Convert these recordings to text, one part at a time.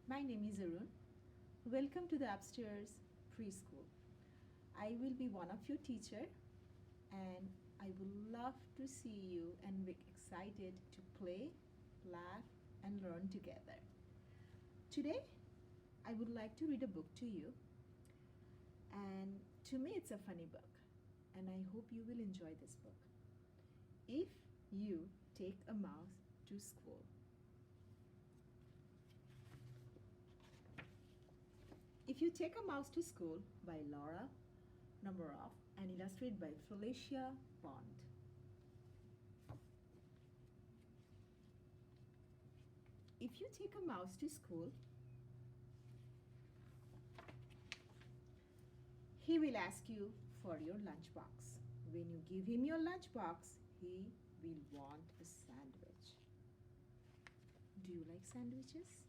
My name is Arun. Welcome to the upstairs preschool. I will be one of your teacher and I would love to see you and be excited to play, laugh and learn together. Today I would like to read a book to you, and to me it's a funny book and I hope you will enjoy this book. If you take a mouse to school. If You Take a Mouse to School by Laura Namaroff and illustrated by Felicia Bond. If you take a mouse to school, he will ask you for your lunchbox. When you give him your lunchbox, he will want a sandwich. Do you like sandwiches?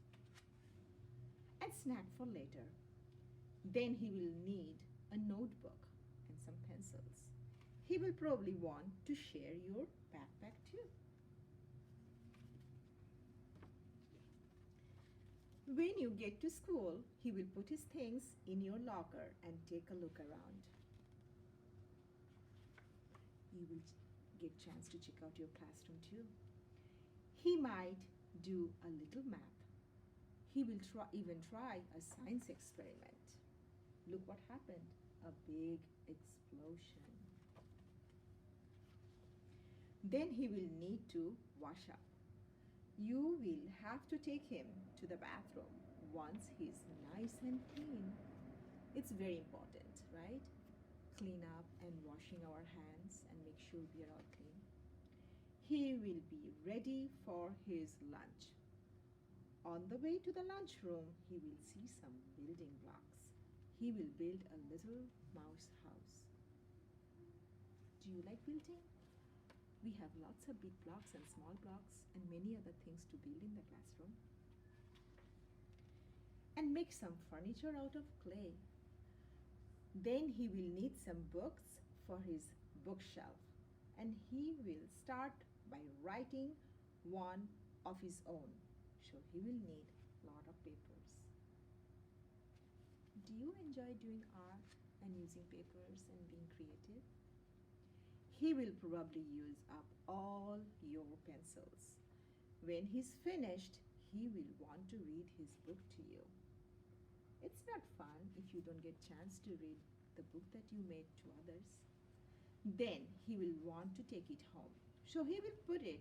And snack for later. Then he will need a notebook and some pencils. He will probably want to share your backpack too. When you get to school, he will put his things in your locker and take a look around. You will get a chance to check out your classroom too. He might do a little math. He will even try a science experiment. Look what happened, a big explosion. Then he will need to wash up. You will have to take him to the bathroom once he's nice and clean. It's very important, right? Clean up and washing our hands and make sure we are all clean. He will be ready for his lunch. On the way to the lunchroom, he will see some building blocks. He will build a little mouse house. Do you like building? We have lots of big blocks and small blocks and many other things to build in the classroom. And make some furniture out of clay. Then he will need some books for his bookshelf. And he will start by writing one of his own. So he will need a lot of papers. Do you enjoy doing art and using papers and being creative? He will probably use up all your pencils. When he's finished, he will want to read his book to you. It's not fun if you don't get a chance to read the book that you made to others. Then he will want to take it home. So he will put it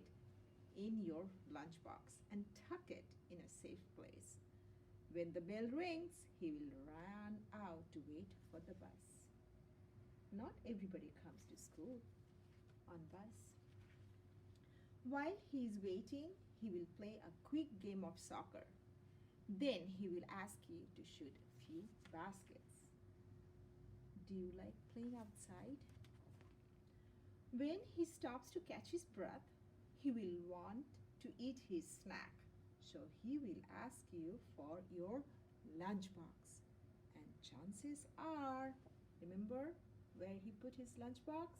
in your lunchbox and tuck it in a safe place. When the bell rings, he will run out to wait for the bus. Not everybody comes to school on bus. While he is waiting, he will play a quick game of soccer. Then he will ask you to shoot a few baskets. Do you like playing outside? When he stops to catch his breath, he will want to eat his snack. So he will ask you for your lunchbox. And chances are, remember where he put his lunchbox?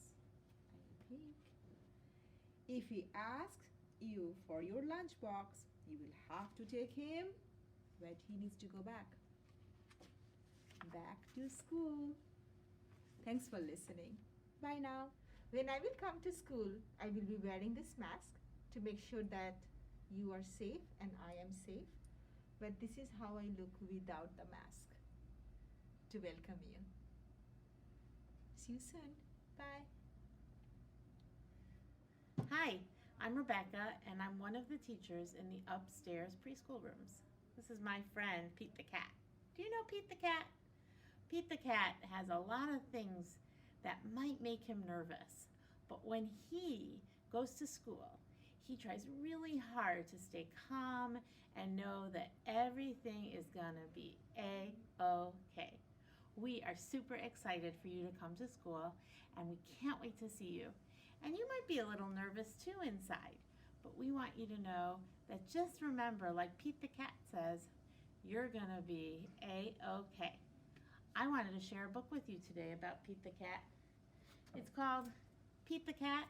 I think. If he asks you for your lunchbox, you will have to take him where he needs to go back. Back to school. Thanks for listening. Bye now. When I will come to school, I will be wearing this mask to make sure that you are safe and I am safe. But this is how I look without the mask to welcome you. See you soon. Bye. Hi, I'm Rebecca and I'm one of the teachers in the upstairs preschool rooms. This is my friend Pete the cat. Do you know Pete the cat? Pete the cat has a lot of things that might make him nervous, but when he goes to school, he tries really hard to stay calm and know that everything is gonna be A-OK. We are super excited for you to come to school and we can't wait to see you. And you might be a little nervous too inside, but we want you to know that just remember, like Pete the cat says, you're gonna be A-OK. I wanted to share a book with you today about Pete the cat. It's called Pete the Cat,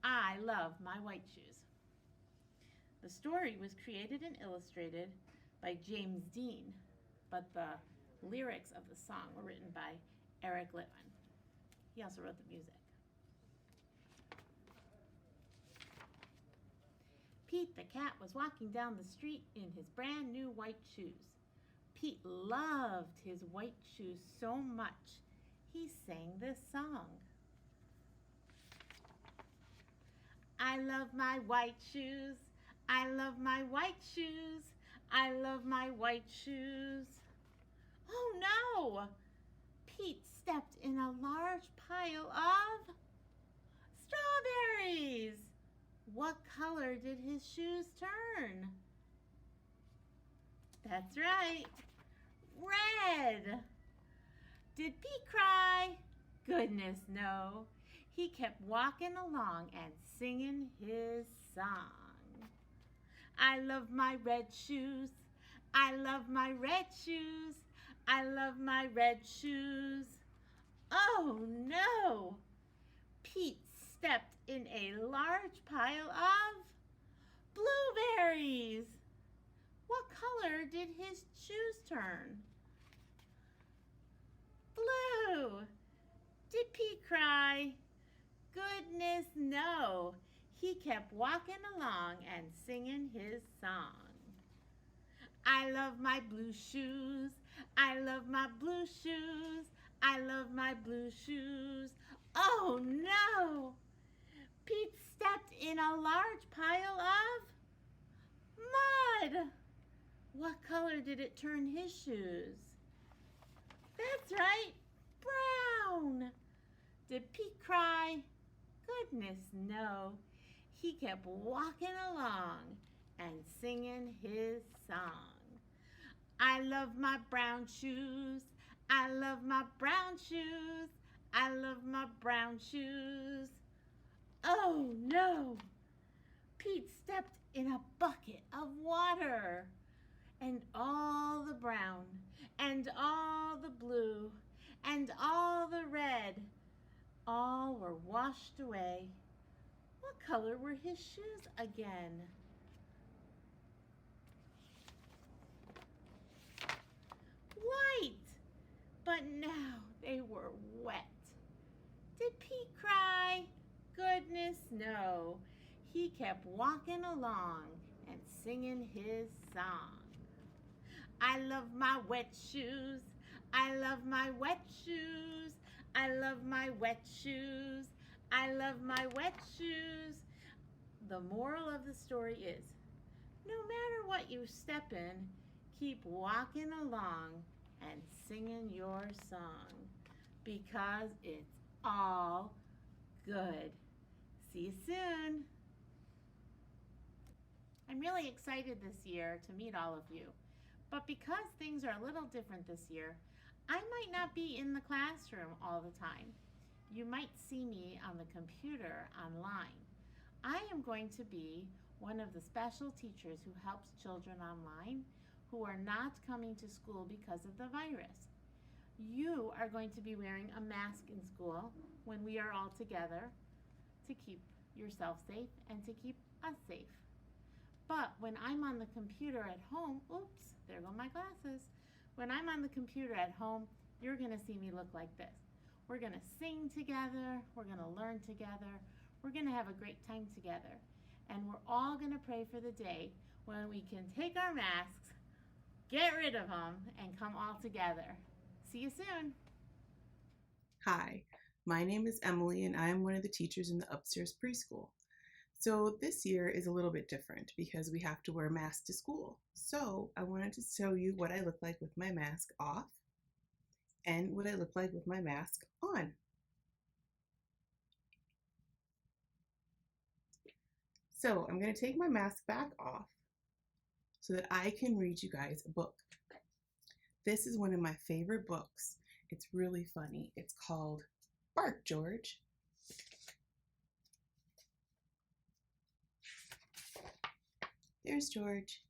I Love My White Shoes. The story was created and illustrated by James Dean, but the lyrics of the song were written by Eric Littman. He also wrote the music. Pete the cat was walking down the street in his brand new white shoes. Pete loved his white shoes so much, he sang this song. I love my white shoes. I love my white shoes. I love my white shoes. Oh no! Pete stepped in a large pile of strawberries. What color did his shoes turn? That's right, red. Did Pete cry? Goodness no. He kept walking along and singing his song. I love my red shoes. I love my red shoes. I love my red shoes. Oh no! Pete stepped in a large pile of blueberries. What color did his shoes turn? Blue. Did Pete cry? Goodness no. He kept walking along and singing his song. I love my blue shoes. I love my blue shoes. I love my blue shoes. Oh no! Pete stepped in a large pile of mud. What color did it turn his shoes? That's right, brown. Did Pete cry? Goodness no. He kept walking along and singing his song. I love my brown shoes. I love my brown shoes. I love my brown shoes. Oh no! Pete stepped in a bucket of water, and all the brown, and all the blue, and all the red, all were washed away. What color were his shoes again? White, but now they were wet. Did Pete cry? Goodness no. He kept walking along and singing his song. I love my wet shoes. I love my wet shoes. I love my wet shoes. I love my wet shoes. The moral of the story is, no matter what you step in, keep walking along and singing your song, because it's all good. See you soon. I'm really excited this year to meet all of you, but because things are a little different this year, I might not be in the classroom all the time. You might see me on the computer online. I am going to be one of the special teachers who helps children online who are not coming to school because of the virus. You are going to be wearing a mask in school when we are all together to keep yourself safe and to keep us safe. But when I'm on the computer at home, oops, there go my glasses. When I'm on the computer at home, you're gonna see me look like this. We're gonna sing together, we're gonna learn together, we're gonna have a great time together. And we're all gonna pray for the day when we can take our masks, get rid of them, and come all together. See you soon. Hi, my name is Emily and I am one of the teachers in the upstairs preschool. So this year is a little bit different because we have to wear masks to school. So I wanted to show you what I look like with my mask off and what I look like with my mask on. So I'm going to take my mask back off so that I can read you guys a book. This is one of my favorite books. It's really funny. It's called Bart George. There's George.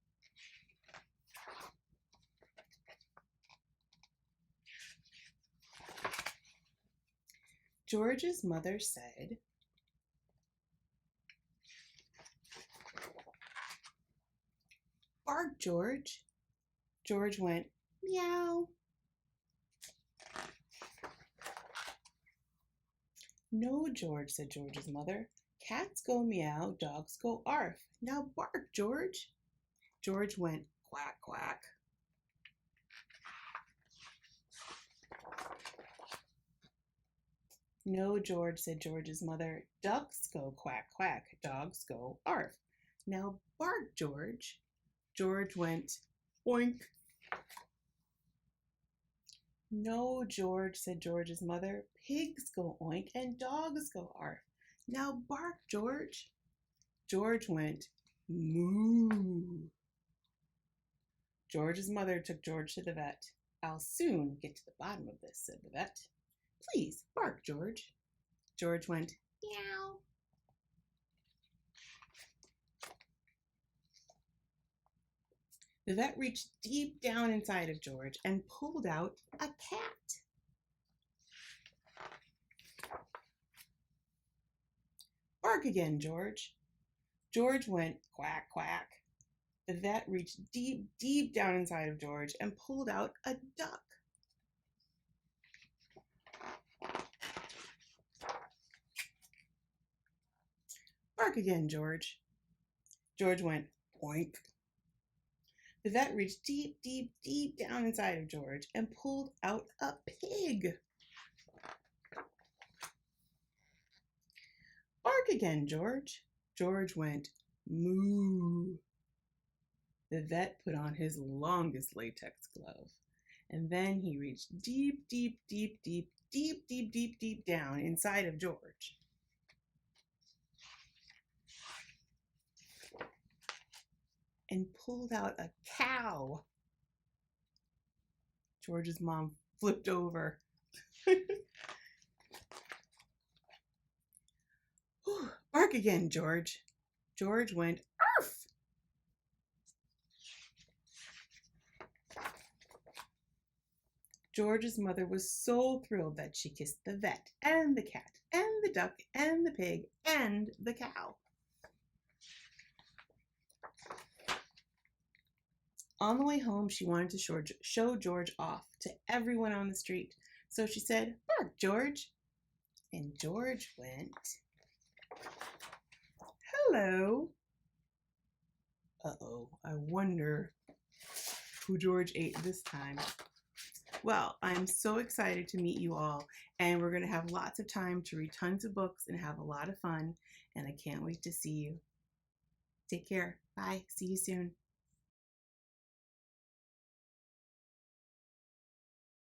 George's mother said, "Bart George, George went, meow. No, George, said George's mother. Cats go meow, dogs go arf. Now bark, George. George went, quack, quack. No, George, said George's mother. Ducks go quack, quack. Dogs go arf. Now bark, George. George went, oink. No, George, said George's mother. Pigs go oink and dogs go arf. Now bark, George. George went, moo. George's mother took George to the vet. I'll soon get to the bottom of this, said the vet. Please bark, George. George went, meow. The vet reached deep down inside of George and pulled out a cat. Bark again, George. George went quack, quack. The vet reached deep, deep down inside of George and pulled out a duck. Bark again, George. George went oink. The vet reached deep, deep, deep down inside of George and pulled out a pig. Bark again, George. George went moo. The vet put on his longest latex glove, and then he reached deep, deep, deep, deep, deep, deep, deep, deep down inside of George. And pulled out a cow. George's mom flipped over. Bark again, George. George went, arf! George's mother was so thrilled that she kissed the vet and the cat and the duck and the pig and the cow. On the way home, she wanted to show George off to everyone on the street. So she said, bark, George. And George went, hello. Uh-oh, I wonder who George ate this time. Well, I'm so excited to meet you all, and we're going to have lots of time to read tons of books and have a lot of fun, and I can't wait to see you. Take care. Bye. See you soon.